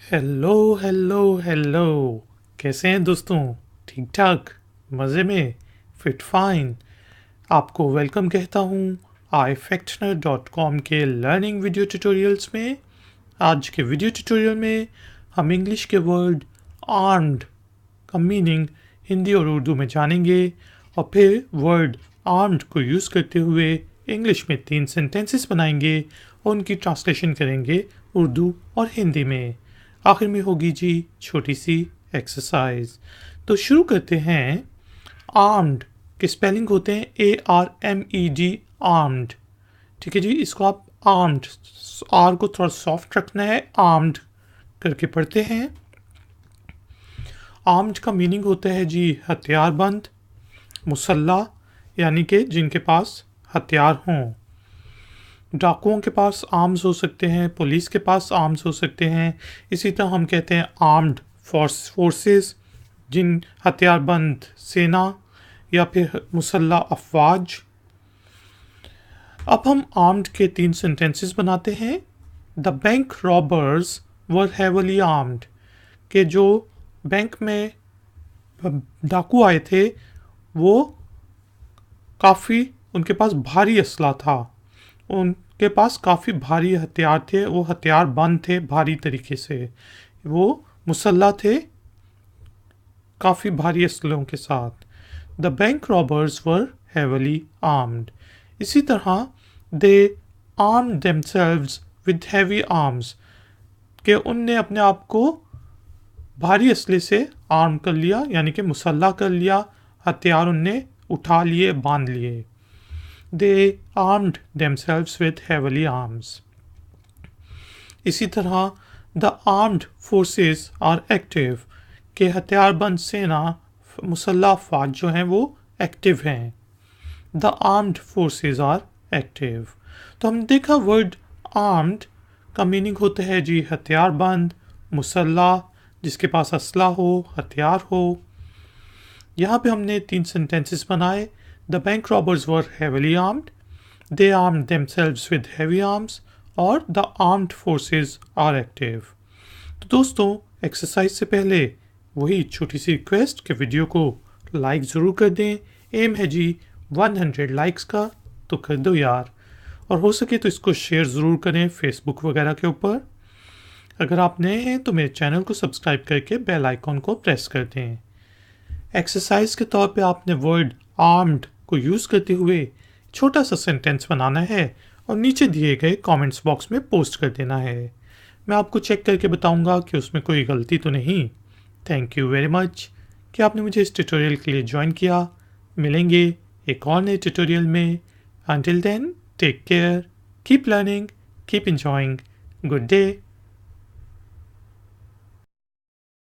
Hello hello hello. कैसे हैं दोस्तों? ठीक ठाक, मज़े में, फिट फाइन। आपको वेलकम कहता हूँ ifactner.com के लर्निंग वीडियो ट्यूटोरियल्स में। आज के वीडियो ट्यूटोरियल में हम इंग्लिश के वर्ड आर्म्ड का मीनिंग हिंदी और उर्दू में जानेंगे और फिर वर्ड आर्म्ड को यूज़ करते हुए इंग्लिश में 3 सेंटेंसेस बनाएंगे और उनकी ट्रांसलेशन करेंगे उर्दू और हिंदी में। आखिर में होगी जी छोटी सी एक्सरसाइज। तो शुरू करते हैं। आर्म्ड के स्पेलिंग होते हैं ARMED, आर्म्ड। ठीक है जी, इसको आप आर्म्ड, आर को थोड़ा सॉफ्ट रखना है, आर्म्ड करके पढ़ते हैं। आर्म्ड का मीनिंग होता है जी हथियारबंद, मुसल्ला यानी कि जिनके पास हथियार हों। डाकुओं के पास आर्म्स हो सकते हैं, पुलिस के पास आर्म्स हो सकते हैं। इसी तरह हम कहते हैं आर्म्ड फोर्सेस, जिन हथियारबंद सेना या फिर मुसल्ला अफवाज। अब हम आर्म्ड के 3 सेंटेंसेस बनाते हैं। The bank robbers were heavily armed, के जो बैंक में डाकू आए थे वो काफ़ी, उनके पास भारी असला था, उनके पास काफ़ी भारी हथियार थे, वो हथियार बंद थे भारी तरीके से, वो मुसल्ला थे काफ़ी भारी असलों के साथ। The bank robbers were heavily armed. इसी तरह they arm themselves with heavy arms, कि उनने अपने आप को भारी असले से आर्म कर लिया, यानी कि मुसल्ला कर लिया, हथियार उनने उठा लिए, बांध लिए। They armed themselves with heavy arms. इसी तरह the armed forces are active, के हथियारबंद सेना मुसल्ला अफवाज जो हैं वो एक्टिव हैं। The armed forces are active. तो हम देखा वर्ड armed का मीनिंग होता है जी हथियारबंद, मुसल्ला, जिसके पास असला हो, हथियार हो। यहाँ पे हमने 3 सेंटेंसेस बनाए। The bank robbers were heavily armed, they armed themselves with heavy arms, और the armed forces are active. तो दोस्तों, एक्सरसाइज से पहले वही छोटी सी रिक्वेस्ट कि वीडियो को लाइक ज़रूर कर दें। एम है जी 100 लाइक्स का, तो कर दो यार। और हो सके तो इसको शेयर ज़रूर करें फेसबुक वगैरह के ऊपर। अगर आप नए हैं तो मेरे चैनल को सब्सक्राइब करके बेल आइकॉन को प्रेस कर दें। एक्सरसाइज के तौर पे आपने वर्ड आर्म्ड को यूज़ करते हुए छोटा सा सेंटेंस बनाना है और नीचे दिए गए कमेंट्स बॉक्स में पोस्ट कर देना है। मैं आपको चेक करके बताऊंगा कि उसमें कोई गलती तो नहीं। थैंक यू वेरी मच कि आपने मुझे इस ट्यूटोरियल के लिए ज्वाइन किया। मिलेंगे एक और नए ट्यूटोरियल में। Until then, take care, keep learning, keep enjoying, good day.